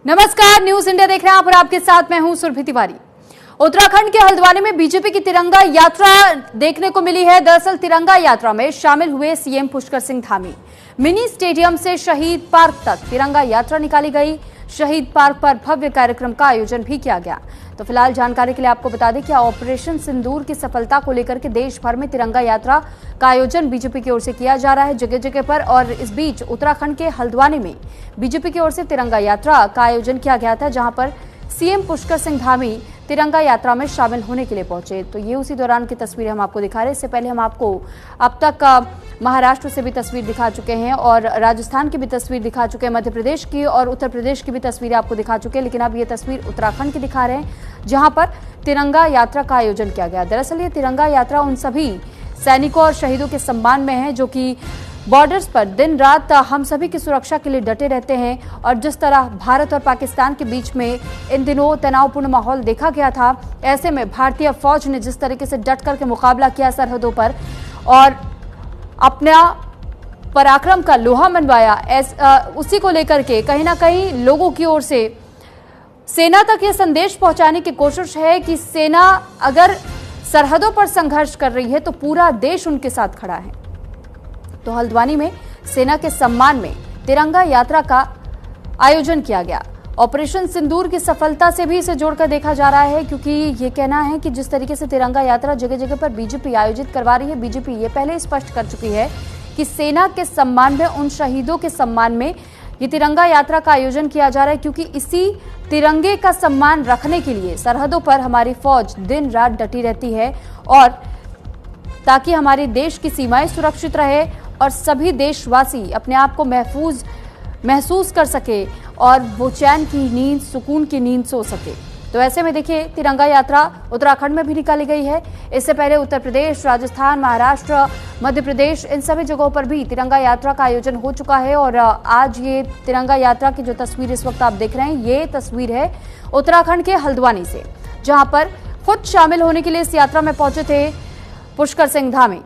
नमस्कार, news India देख रहे हैं आप और आपके साथ मैं हूं सुरभि तिवारी। उत्तराखंड के हल्द्वानी में बीजेपी की तिरंगा यात्रा देखने को मिली है। दरअसल तिरंगा यात्रा में शामिल हुए CM Pushkar Singh Dhami. Mini stadium से शहीद पार्क तक तिरंगा यात्रा निकाली गई। शहीद पार्क पर भव्य कार्यक्रम का आयोजन भी किया गया। तो फिलहाल जानकारी के लिए आपको बता दें कि ऑपरेशन सिंदूर की सफलता को लेकर के देश भर में तिरंगा यात्रा का आयोजन बीजेपी की ओर से किया जा रहा है जगह जगह पर। और इस बीच उत्तराखंड के हल्द्वानी में बीजेपी की ओर से तिरंगा यात्रा का आयोजन किया गया था, जहां पर सीएम पुष्कर सिंह धामी तिरंगा यात्रा में शामिल होने के लिए पहुंचे। तो ये उसी दौरान की तस्वीरें हम आपको दिखा रहे हैं। इससे पहले हम आपको अब तक महाराष्ट्र से भी तस्वीर दिखा चुके हैं और राजस्थान की भी तस्वीर दिखा चुके हैं, मध्य प्रदेश की और उत्तर प्रदेश की भी तस्वीरें आपको दिखा चुके हैं। लेकिन अब ये तस्वीर उत्तराखंड की दिखा रहे हैं, जहां पर तिरंगा यात्रा का आयोजन किया गया। दरअसल ये तिरंगा यात्रा उन सभी सैनिकों और शहीदों के सम्मान में है जो कि बॉर्डर्स पर दिन रात हम सभी की सुरक्षा के लिए डटे रहते हैं। और जिस तरह भारत और पाकिस्तान के बीच में इन दिनों तनावपूर्ण माहौल देखा गया था, ऐसे में भारतीय फौज ने जिस तरीके से डट करके मुकाबला किया सरहदों पर और अपना पराक्रम का लोहा मनवाया, उसी को लेकर के कहीं ना कहीं लोगों की ओर से सेना तक ये संदेश पहुंचाने की कोशिश है कि सेना अगर सरहदों पर संघर्ष कर रही है तो पूरा देश उनके साथ खड़ा है। तो हल्द्वानी में सेना के सम्मान में तिरंगा यात्रा का आयोजन किया गया। ऑपरेशन सिंदूर की सफलता से भी इसे जोड़कर देखा जा रहा है, क्योंकि ये कहना है कि जिस तरीके से तिरंगा यात्रा जगह जगह पर बीजेपी आयोजित करवा रही है, बीजेपी ये पहले स्पष्ट कर चुकी है कि सेना के सम्मान में, उन शहीदों के सम्मान में ये तिरंगा यात्रा का आयोजन किया जा रहा है, क्योंकि इसी तिरंगे का सम्मान रखने के लिए सरहदों पर हमारी फौज दिन रात डटी रहती है और ताकि हमारे देश की सीमाएं सुरक्षित रहे और सभी देशवासी अपने आप को महसूस कर सके और वो चैन की नींद, सुकून की नींद सो सके। तो ऐसे में देखिए तिरंगा यात्रा उत्तराखंड में भी निकाली गई है। इससे पहले उत्तर प्रदेश, राजस्थान, महाराष्ट्र, मध्य प्रदेश, इन सभी जगहों पर भी तिरंगा यात्रा का आयोजन हो चुका है। और आज ये तिरंगा यात्रा की जो तस्वीर इस वक्त आप देख रहे हैं, ये तस्वीर है उत्तराखंड के हल्द्वानी से, जहां पर खुद शामिल होने के लिए इस यात्रा में पहुंचे थे पुष्कर सिंह धामी।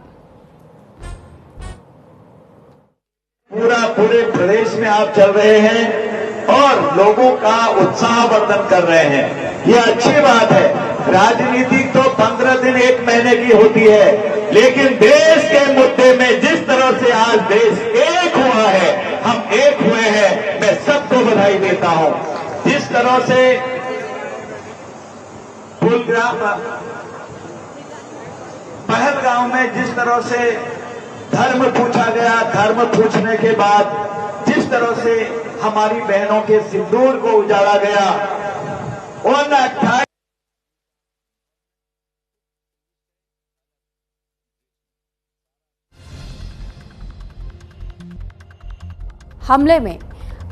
पूरे प्रदेश में आप चल रहे हैं और लोगों का उत्साहवर्धन कर रहे हैं, ये अच्छी बात है। राजनीति तो 15 दिन 1 महीने की होती है, लेकिन देश के मुद्दे में जिस तरह से आज देश एक हुआ है, हम एक हुए हैं, मैं सबको बधाई देता हूं। जिस तरह से पहलगांव में जिस तरह से धर्म पूछा गया, धर्म पूछने के बाद जिस तरह से हमारी बहनों के सिंदूर को उजाड़ा गया, उन 28 हमले में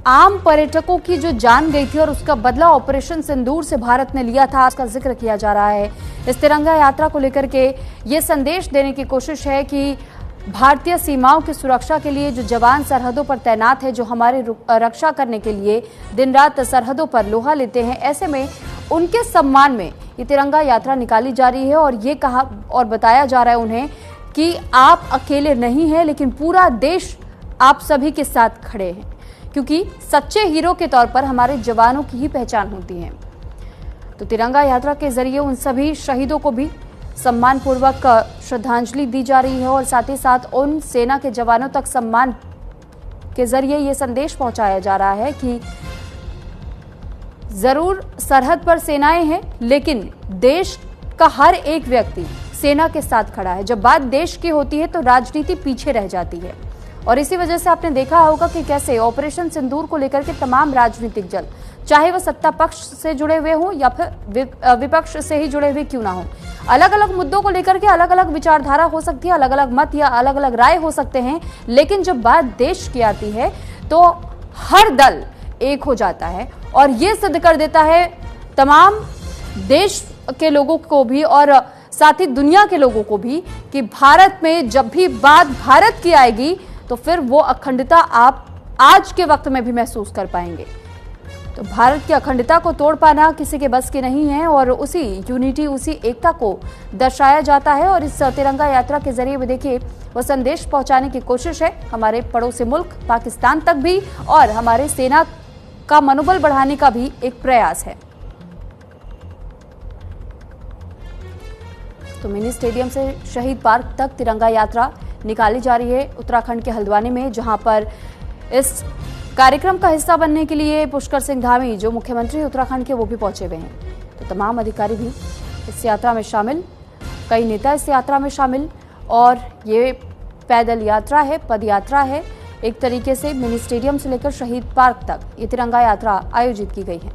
आम पर्यटकों की जो जान गई थी और उसका बदला ऑपरेशन सिंदूर से भारत ने लिया था, उसका जिक्र किया जा रहा है। इस तिरंगा यात्रा को लेकर के ये संदेश देने की कोशिश है कि भारतीय सीमाओं की सुरक्षा के लिए जो जवान सरहदों पर तैनात है, जो हमारी रक्षा करने के लिए दिन रात सरहदों पर लोहा लेते हैं, ऐसे में उनके सम्मान में ये तिरंगा यात्रा निकाली जा रही है। और ये कहा और बताया जा रहा है उन्हें कि आप अकेले नहीं हैं, लेकिन पूरा देश आप सभी के साथ खड़े हैं, क्योंकि सच्चे हीरो के तौर पर हमारे जवानों की ही पहचान होती है। तो तिरंगा यात्रा के जरिए उन सभी शहीदों को भी सम्मान पूर्वक श्रद्धांजलि दी जा रही है और साथ ही साथ उन सेना के जवानों तक सम्मान के जरिए ये संदेश पहुंचाया जा रहा है कि जरूर सरहद पर सेनाएं हैं, लेकिन देश का हर एक व्यक्ति सेना के साथ खड़ा है। जब बात देश की होती है तो राजनीति पीछे रह जाती है और इसी वजह से आपने देखा होगा कि कैसे ऑपरेशन सिंदूर को लेकर के तमाम राजनीतिक दल, चाहे वह सत्ता पक्ष से जुड़े हुए हों या फिर विपक्ष से ही जुड़े हुए क्यों ना हो, अलग अलग मुद्दों को लेकर के अलग अलग विचारधारा हो सकती है, अलग अलग मत या अलग अलग राय हो सकते हैं, लेकिन जब बात देश की आती है तो हर दल एक हो जाता है। और ये सिद्ध कर देता है तमाम देश के लोगों को भी और साथ ही दुनिया के लोगों को भी कि भारत में जब भी बात भारत की आएगी तो फिर वो अखंडता आप आज के वक्त में भी महसूस कर पाएंगे। तो भारत की अखंडता को तोड़ पाना किसी के बस की नहीं है और उसी यूनिटी, उसी एकता को दर्शाया जाता है। और इस तिरंगा यात्रा के जरिए भी देखिए वो संदेश पहुंचाने की कोशिश है हमारे पड़ोसी मुल्क पाकिस्तान तक भी और हमारे सेना का मनोबल बढ़ाने का भी एक प्रयास है। तो मिनी स्टेडियम से शहीद पार्क तक तिरंगा यात्रा निकाली जा रही है उत्तराखंड के हल्द्वानी में, जहां पर इस कार्यक्रम का हिस्सा बनने के लिए पुष्कर सिंह धामी, जो मुख्यमंत्री उत्तराखंड के, वो भी पहुंचे हुए हैं। तो तमाम अधिकारी भी इस यात्रा में शामिल, कई नेता इस यात्रा में शामिल, और ये पैदल यात्रा है, पद यात्रा है। एक तरीके से मिनी स्टेडियम से लेकर शहीद पार्क तक ये तिरंगा यात्रा आयोजित की गई है।